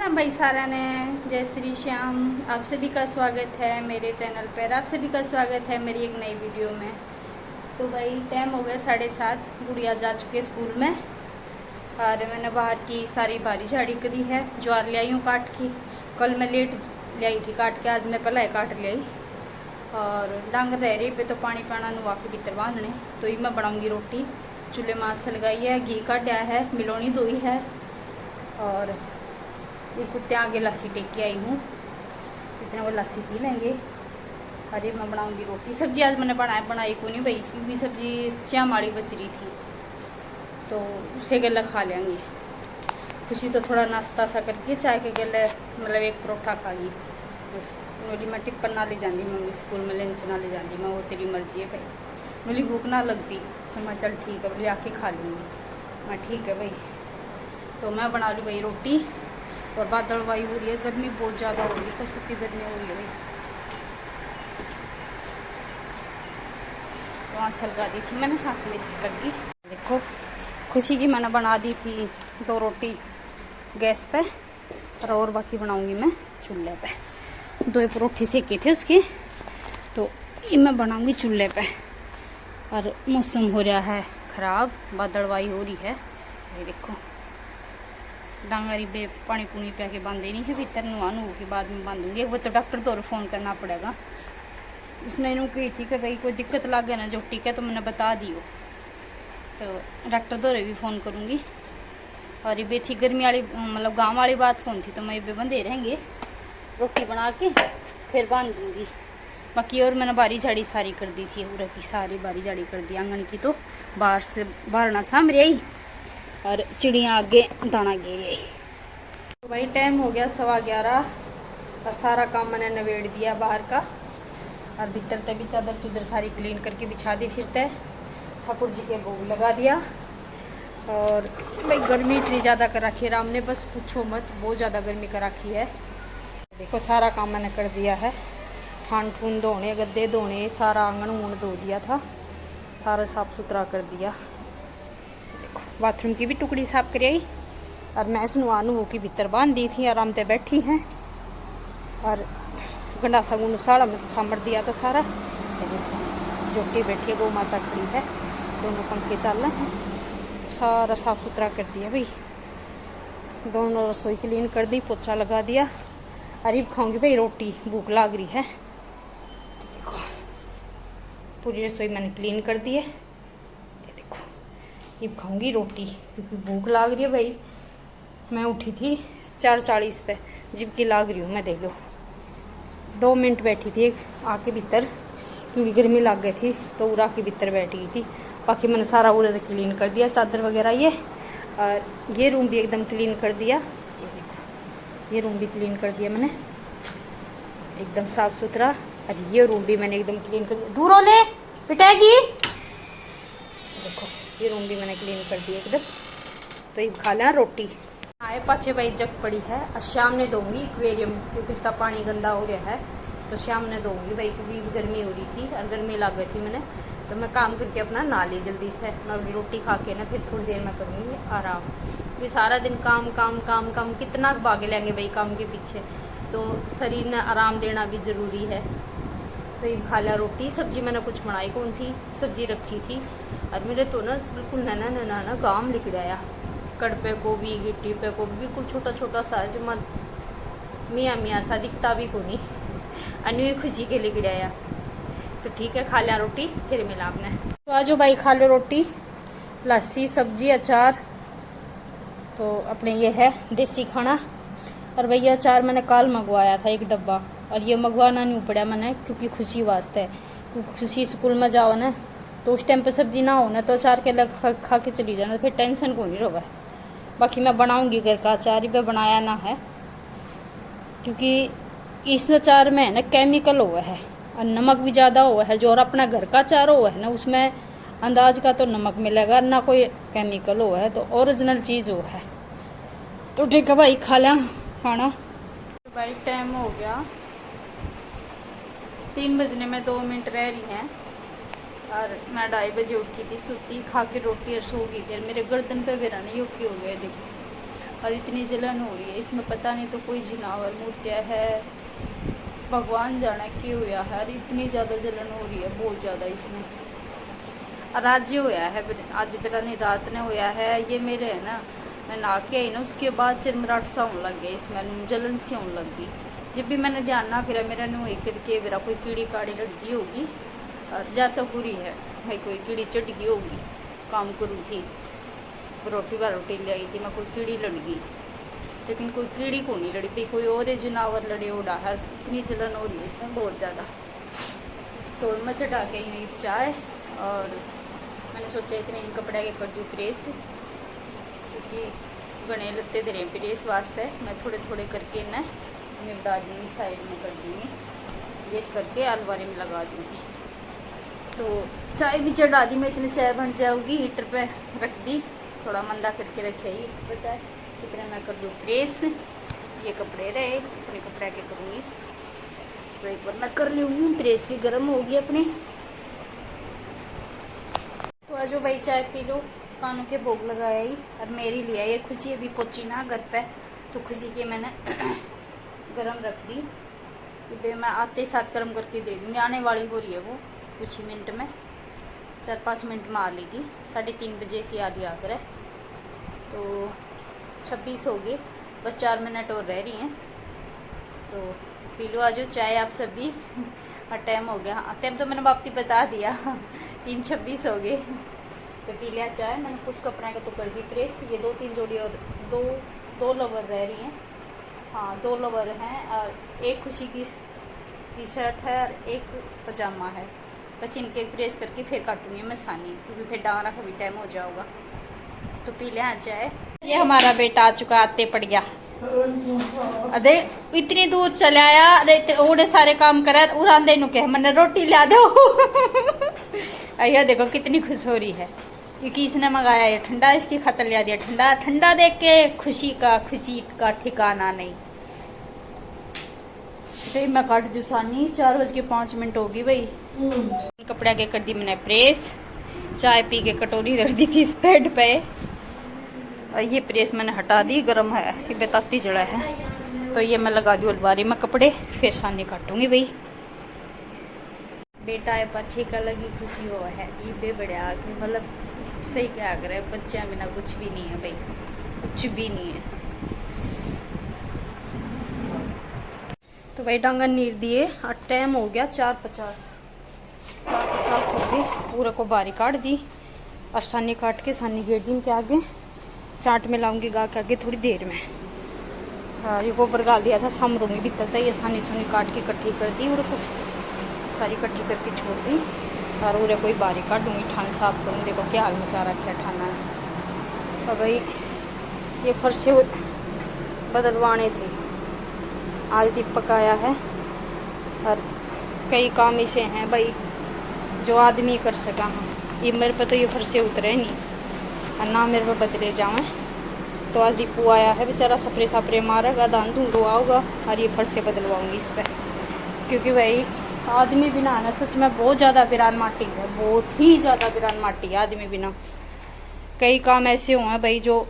राम भाई सारा ने जय श्री श्याम। आप सभी का स्वागत है मेरे चैनल पर। आप सभी का स्वागत है मेरी एक नई वीडियो में। तो भाई टाइम हो गया 7:30। गुड़िया जा चुकी है स्कूल में और मैंने बाहर की सारी बारी झाड़ी करी है। ज्वार ले आई हूँ काट की। कल मैं लेट ले आई थी काट के, आज मैं पहले काट ले आई। और डांगर रह रही पे तो पानी पाना नुआ के भीतर बांधने। तो ये मैं बनाऊँगी रोटी। चूल्हे मांस लगाई है, घी काटा है, मिलोनी धोई है और ये कुत्ते आगे लस्सी टेक के आई हूँ। इतना वो लस्सी पी लेंगे। अरे मैं बनाऊँगी रोटी। सब्जी आज मैंने बनाई को नहीं भाई, क्योंकि सब्जी श्याम वाली बच रही थी तो उसे गला खा लेंगे। खुशी तो थोड़ा नाश्ता सा करके चाय के गले मतलब एक परोठा खा ली। बोली मैं टिप्पन ना ले जाती मम्मी स्कूल में, लंच ना ले जाती। मैं वो तेरी मर्जी है भाई। बोली भूख ना लगती तो मैं चल ठीक है, बोली आके खा लूँगी। मैं ठीक है भाई। तो मैं बना लूँ भाई रोटी। और बादल वायु हो रही है, गर्मी बहुत ज़्यादा हो रही है, कसूती गर्मी हो रही है भाई। तो आँच लगा दी थी मैंने, हाथ मेरी से लग गई। देखो खुशी की मैंने बना दी थी 2 रोटी गैस पे और बाकी बनाऊंगी मैं चूल्हे पे। 2 परोठी सेके थे उसके, तो ये मैं बनाऊंगी चूल्हे पे। और मौसम हो रहा है ख़राब, बादलवाई हो रही है। ये देखो डांगरी बे पानी पुनी पे के बांधे नहीं है भीतर, नुआ के बाद में बांधूंगी। एक बार तो डॉक्टर तो फ़ोन करना पड़ेगा। उसने इन्हों कही थी कि भाई कोई दिक्कत लग गया ना जो ठीक है तो मैंने बता दियो। तो डॉक्टर दौरे भी फ़ोन करूँगी। और ये बेथी गर्मी वाली मतलब गाँव वाली बात कौन थी, तो मैं ये बंधे रहेंगे। रोटी बना के फिर बांध दूँगी। बाकी और मैंने बारी झाड़ी सारी कर दी थी, पूरा की सारी बारी झाड़ी कर दी आंगन की। तो बाहर से बारना सामने आई और चिड़िया आगे दाना गिर आई। तो भाई टाइम हो गया 11:15 और सारा काम मैंने नवेड़ दिया बाहर का। और भीतर तभी चादर चुदर सारी क्लीन करके बिछा दी। फिर ठाकुर जी के भोग लगा दिया। और भाई गर्मी इतनी ज़्यादा कर रखी है राम ने, बस पूछो मत, बहुत ज़्यादा गर्मी कर रखी है। देखो सारा काम मैंने कर दिया है। ठान ठून धोने, गद्दे धोने, सारा आंगन ऊन धो दिया था, सारा साफ़ सुथरा कर दिया। देखो बाथरूम की भी टुकड़ी साफ कर आई। और मैं सुनवानू की भीतर बांध दी थी, आराम से बैठी हैं। और गंडासा गुंड साड़ा में तो सामर दिया था सारा। जोटी बैठी है, गौ माता खड़ी है, दोनों पंखे चल रहे हैं, सारा साफ सुथरा कर दिया भाई। दोनों रसोई क्लीन कर दी, पोछा लगा दिया। अरे खाऊंगी भाई रोटी, भूख लग रही है। देखो पूरी रसोई मैंने क्लीन कर दी है। ये देखो ये खाऊंगी रोटी क्योंकि भूख लग रही है भाई। मैं उठी थी 4:40 पे, जबकि लाग रही हूँ मैं, देख लो 2 मिनट बैठी थी आके भीतर, क्योंकि गर्मी लग गई थी तो उड़ा के भीतर बैठ गई थी। बाकी मैंने सारा उधर क्लीन कर दिया, चादर वगैरह ये। और ये रूम भी एकदम क्लीन कर दिया। ये देखो ये रूम भी क्लीन कर दिया मैंने एकदम साफ़ सुथरा। और ये रूम भी मैंने एकदम क्लीन कर दिया। दूर हो ले पिटाएगी। देखो ये रूम भी मैंने क्लीन कर दिया एकदम। तो ये खा लें रोटी। आए पाचे भाई जग पड़ी है और शाम ने दूँगी एक्वेरियम, क्योंकि इसका पानी गंदा हो गया है। तो शाम ने दूँगी भाई, क्योंकि गर्मी हो रही थी और गर्मी लग गई थी मैंने। तो मैं काम करके अपना नहा ली जल्दी से। मैं अभी रोटी खा के ना फिर थोड़ी देर में करूँगी आराम। ये सारा दिन काम काम काम काम कितना भागे लेंगे भाई काम के पीछे। तो शरीर ने आराम देना भी ज़रूरी है। तो ये खा लिया रोटी। सब्जी मैंने कुछ बनाई कौन थी, सब्जी रखी थी। और मेरे तो ना बिल्कुल नैना नैना ना गाम लिख गया। कड़पे गोभी, गिट्टी पे गोभी, बिल्कुल छोटा छोटा साइज, मत मियाँ मियाँ सा दिखता भी को नहीं। अन्य खुशी के लिए गिराया। तो ठीक है खा लिया रोटी, फिर मिला आपने। तो आज भाई खा लो रोटी, लस्सी, सब्जी, अचार। तो अपने ये है देसी खाना। और भैया अचार मैंने कल मंगवाया था 1 डब्बा, और ये मंगवाना नहीं पड़ा मैंने क्योंकि खुशी वास्ते। क्योंकि खुशी स्कूल में जाओ ना तो उस टाइम पे सब्जी ना हो ना तो अचार के अलग खा के चली जाना, फिर टेंशन को नहीं रहा। बाकी मैं बनाऊंगी घर का अचार ही, मैं बनाया ना है क्योंकि इस अचार में है ना केमिकल हुआ है और नमक भी ज़्यादा हुआ है। जो और अपना घर का अचार हुआ है ना उसमें अंदाज का तो नमक मिलेगा ना, कोई केमिकल हुआ है, तो ओरिजिनल चीज़ हुआ है। तो ठीक है भाई खा लें खाना। भाई टाइम हो गया 3 बजने में 2 मिनट रह रही हैं। और मैं 2:30 बजे उठी थी, सूती खा के रोटी और सो गई। फिर मेरे गर्दन पे बेरा नहीं ओके हो गए। देखो और इतनी जलन हो रही है इसमें, पता नहीं तो कोई जिनावर मुत्या है, भगवान जाने क्यों हुआ है। और इतनी ज़्यादा जलन हो रही है, बहुत ज़्यादा इसमें। और आज जो होया है, आज पता नहीं रात ने होया है, ये मेरे है ना, मैं नहा के आई ना, उसके बाद चिरमराट सा होने लग गया इसमें, जलन सी होने लग गई। जब भी मैंने ध्यान ना फिर मेरा नु करके मेरा कोई कीड़ी काड़ी लड़की होगी, जा तो पूरी है भाई, कोई कीड़ी चढ़ गई होगी। काम करूँ थी, रोटी ले आई थी मैं, कोई कीड़ी लड़ गई, लेकिन कोई कीड़ी को नहीं लड़ी भाई, कोई और जानवर लड़े उड़ा है। इतनी जलन हो रही है इसमें बहुत ज़्यादा। तो मैं चढ़ा के आई चाय, और मैंने सोचा इतने इन कपड़े के कर दूँ प्रेस, क्योंकि गणे लत्ते दे रहे प्रेस वास्ते। मैं थोड़े थोड़े करके ना निपटा दूँगी, साइड में कर दूँगी, प्रेस करके अलमारी में लगा दूँगी। तो चाय भी चढ़ा दी मैं, इतनी चाय बन जाऊँगी, हीटर पे रख दी, थोड़ा मंदा करके रखे ही तो चाय। इतने मैं कर दूँ प्रेस, ये कपड़े रहे, इतने कपड़े के करूँगी, तो एक बार मैं कर लूँगी। प्रेस भी गर्म होगी अपनी। तो आज भाई चाय पी लो, कानों के भोग लगाया ही, और मेरी लिया ये खुशी अभी पहुँची ना घर पे, तो खुशी के मैंने गरम रख दी। ये मैं आते ही साथ गर्म करके दे दूँगी, आने वाली हो रही है वो कुछ ही मिनट में, 4-5 मिनट में आ लेगी। 3:30 बजे से आधी आकर है, तो 26 हो गए, बस 4 मिनट और रह रही हैं। तो पी लो आज चाय आप सभी। और टाइम हो गया, टाइम तो मैंने वापसी बता दिया, 3:26 हो गए। तो पी लिया चाय मैंने। कुछ कपड़े का तो कर दी प्रेस, ये 2-3 जोड़ी और दो लोवर रह रही हैं। हाँ 2 लोवर हैं, और एक खुशी की टी शर्ट है, और एक पजामा है। बस इनके प्रेस करके फिर काटूंगी मैं सानी, क्योंकि फिर डांगना का भी टाइम हो जाएगा। तो पी लिया चाय। ये हमारा बेटा आ चुका, आते पड़ गया। अरे इतनी दूर चले आया, अरे ओड़े सारे काम करा, उड़ान नु कह मैंने रोटी ला दो। अयो देखो कितनी खुश हो रही है, क्योंकि इसने मंगाया है ठंडा, इसकी खातर लिया दिया ठंडा। ठंडा देख के खुशी का ठिकाना नहीं। तो मैं काट दूँ सानी, 4:05 होगी भाई। कपड़ा के कर दी मैंने प्रेस, चाय पी के कटोरी रख दी थी इस बेड पे, और ये प्रेस मैंने हटा दी, गर्म है, ये बेताती जड़ा है। तो ये मैं लगा दी अलमारी में कपड़े, फिर सानी काटूंगी भाई। बेटा है पक्षी का लगी खुशी हो है, ये बे बढ़िया मतलब सही क्या करे, बच्चे बिना कुछ भी नहीं है भाई, कुछ भी नहीं है। तो भाई डांगन नीर दिए, और टाइम हो गया 4:50 हो गई। पूरे को बारी काट दी, और सानी काट के सानी गिर दी इनके आगे, चाट में लाऊंगी गा के आगे थोड़ी देर में। हाँ ये गोबर गाल दिया था, सामरूंगी भीतर था, ये सानी सुनी काट के इकट्ठी कर दी, और को सारी इकट्ठी करके छोड़ दी। और उरे कोई बारी काट दूँगी, ठान साफ करूँगी। देखो क्या हाल मचा रखा है ठाना है। तो भाई ये फर्शे बदलवाने थे, आज दीपक आया है, और कई काम इसे हैं भाई जो आदमी कर सका। हाँ ये मेरे पे तो ये फर्शे उतरे नहीं, और ना मेरे पे बदले जाएँ। तो आज दीपू आया है बेचारा, सपरे मारेगा, दान ढूंढवा होगा, और ये फर्शे बदलवाऊँगी इस पर। क्योंकि भाई आदमी बिना ना सच में बहुत ज़्यादा वीरान माटी है, बहुत ही ज़्यादा वीरान माटी है आदमी बिना। कई काम ऐसे हुए हैं भाई जो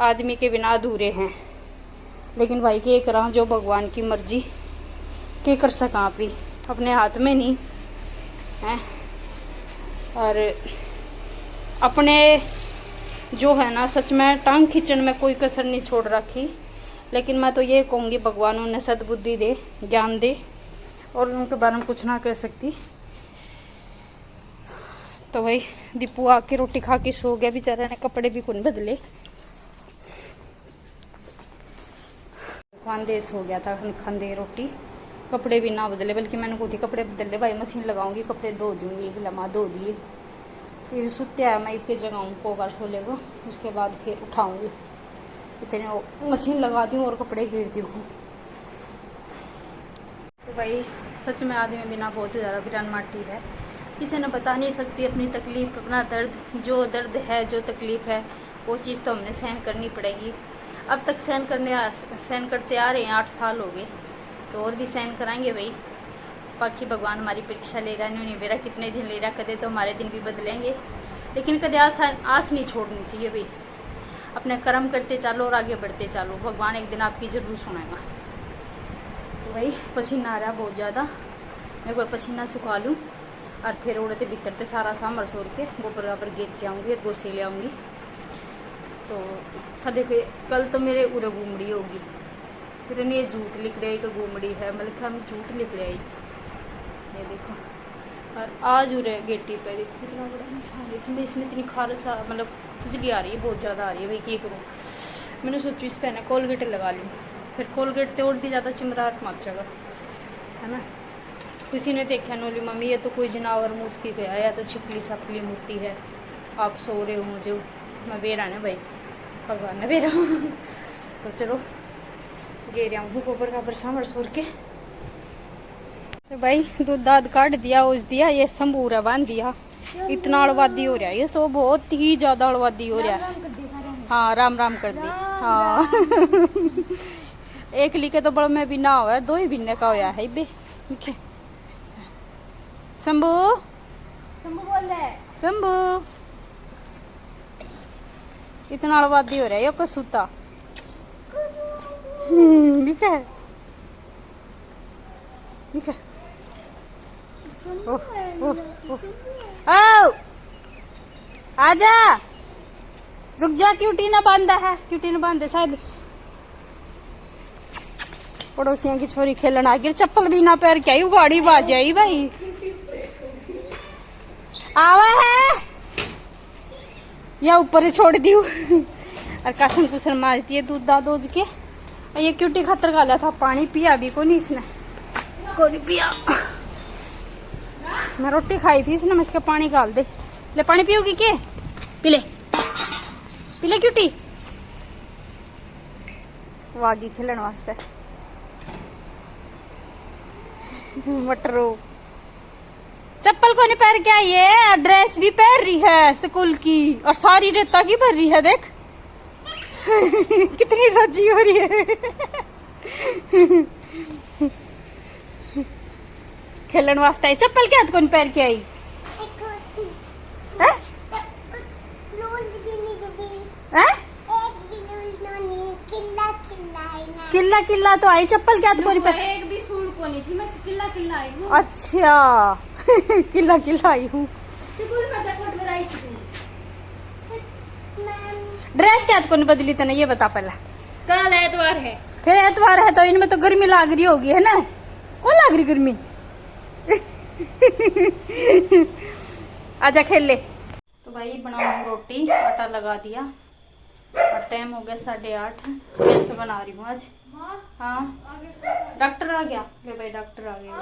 आदमी के बिना अधूरे हैं, लेकिन भाई के करा जो भगवान की मर्जी के कर सका, आप ही अपने हाथ में नहीं है। और अपने जो है ना सच में टांग खींचने में कोई कसर नहीं छोड़ रखी। लेकिन मैं तो ये कहूँगी भगवान उन्हें सद्बुद्धि दे, ज्ञान दे, और उनके बारे में कुछ ना कह सकती। तो भाई दीपू आके रोटी खा के सो गया बेचारे ने, कपड़े भी कौन बदले, खानदे सो गया था, खानदे रोटी, कपड़े भी ना बदले। बल्कि मैंने को थी कपड़े बदले भाई, मशीन लगाऊंगी, कपड़े धो दूँगी, लम्हा धो दिए, फिर सुते आया मैं एक जगह को बार सोले को, उसके बाद फिर उठाऊँगी, इतने मशीन लगा दूँ और कपड़े घेर दूँ। तो भाई सच में आदमी बिना बहुत ही ज़्यादा वीरान माटी है, किसी ने बता नहीं सकती अपनी तकलीफ़, अपना दर्द। जो दर्द है, जो तकलीफ़ है, वो चीज़ तो हमने सहन करनी पड़ेगी। अब तक सहन करते आ रहे हैं, 8 साल हो गए, तो और भी सहन कराएंगे भाई। बाकी भगवान हमारी परीक्षा ले रहा नहीं मेरा, कितने दिन ले रहा, कदे तो हमारे दिन भी बदलेंगे, लेकिन कदे आस नहीं छोड़नी चाहिए भाई। अपने कर्म करते चलो और आगे बढ़ते चलो, भगवान एक दिन आपकी जरूर सुनाएगा। तो भाई पसीना आ रहा बहुत ज़्यादा, मैं एक बार पसीना सुखा लूँ और फिर उड़ते बिखरते सारा सामान सोर के गोबर गाबर गिर के आऊँगी और गोसे ले आऊँगी। तो हाँ देखो कल तो मेरे उरे घूमड़ी होगी, फिर नहीं झूठ लिख रही कि घूमड़ी है, मतलब हम झूठ लिख रहे ये देखो। और आज उरे गेटी पे देखो कितना बड़ा निशान है, मैं इसमें इतनी खारसा मतलब खुजली आ रही है, बहुत ज़्यादा आ रही है भाई, क्या करूँ। मैंने सोचू इस पर ना कोलगेट लगा लूँ, फिर कोलगेट तो और भी ज़्यादा चिमराहट मच जाएगा, है ना। किसी ने देखा नोली मम्मी ये तो कोई जनावर मूर्त की गया, या तो छिपली छपली मूर्ति है, आप सो रहे हो मुझे, मैं बेरा ना भाई, भगवान ने बेरा। तो चलो गे रहा हूँ गोबर का बरसावर सोर के। तो भाई दूध दाद काट दिया, उस दिया, ये संबूरा बांध दिया, इतना अड़वादी हो रहा है ये, सो बहुत ही ज़्यादा अड़वादी हो रहा है। हाँ राम राम कर दी। हाँ एक लिखे तो बड़ा में भी ना हुआ, 2 ही बिन्ने का होया है बे। शंभू शंभू बोल रहे, शंभू इतना अड़वादी हो रहा है ये कसूता। ठीक है ठीक है। ओह ओह ओह आजा, रुक जा, क्यूटी ना बांधा है, क्यूटी ना बांधे शायद पड़ोसियों की छोरी खेलना आ गई, चप्पल दी ना पैर क्या ही गाड़ी बाज आई भाई। आवा है या ऊपर ही छोड़ दी और कासन कुसन मारती है दूध दा दोज के। ये क्यूटी खतर गाला था, पानी पिया भी को नहीं इसने, को नहीं पिया। मैं रोटी खाई थी इसने, मैं इसका पानी गाल दे, ले पानी पियोगी के, पीले पीले क्यूटी वागी खेलने वास्ते। मटरो चप्पल को नहीं पहन के आई है, ड्रेस भी पहन रही है स्कूल की, और सारी रेता की भर रही है देख। कितनी रजी हो रही है। खेलन वास्ते चप्पल क्या कौन पहन के आई है? किल्ला किल्ला तो आई, चप्पल क्या कौन पहन, एक भी सूट को नहीं थी, मैं किल्ला किल्ला आई हूँ। अच्छा किल्ला किल्ला आई हूँ। ड्रेस क्या कौन बदली तने ये बता पहला। कल एतवार है, फिर एतवार है तो इनमें तो गर्मी लाग रही होगी, है ना। कौन लाग रही गर्मी। आजा खेल ले। तो भाई बनाऊँ रोटी, आटा लगा दिया और टाइम हो गया 8:30, गैस पे बना रही हूँ आज। हाँ डॉक्टर आ गया, ले भाई डॉक्टर आ गया।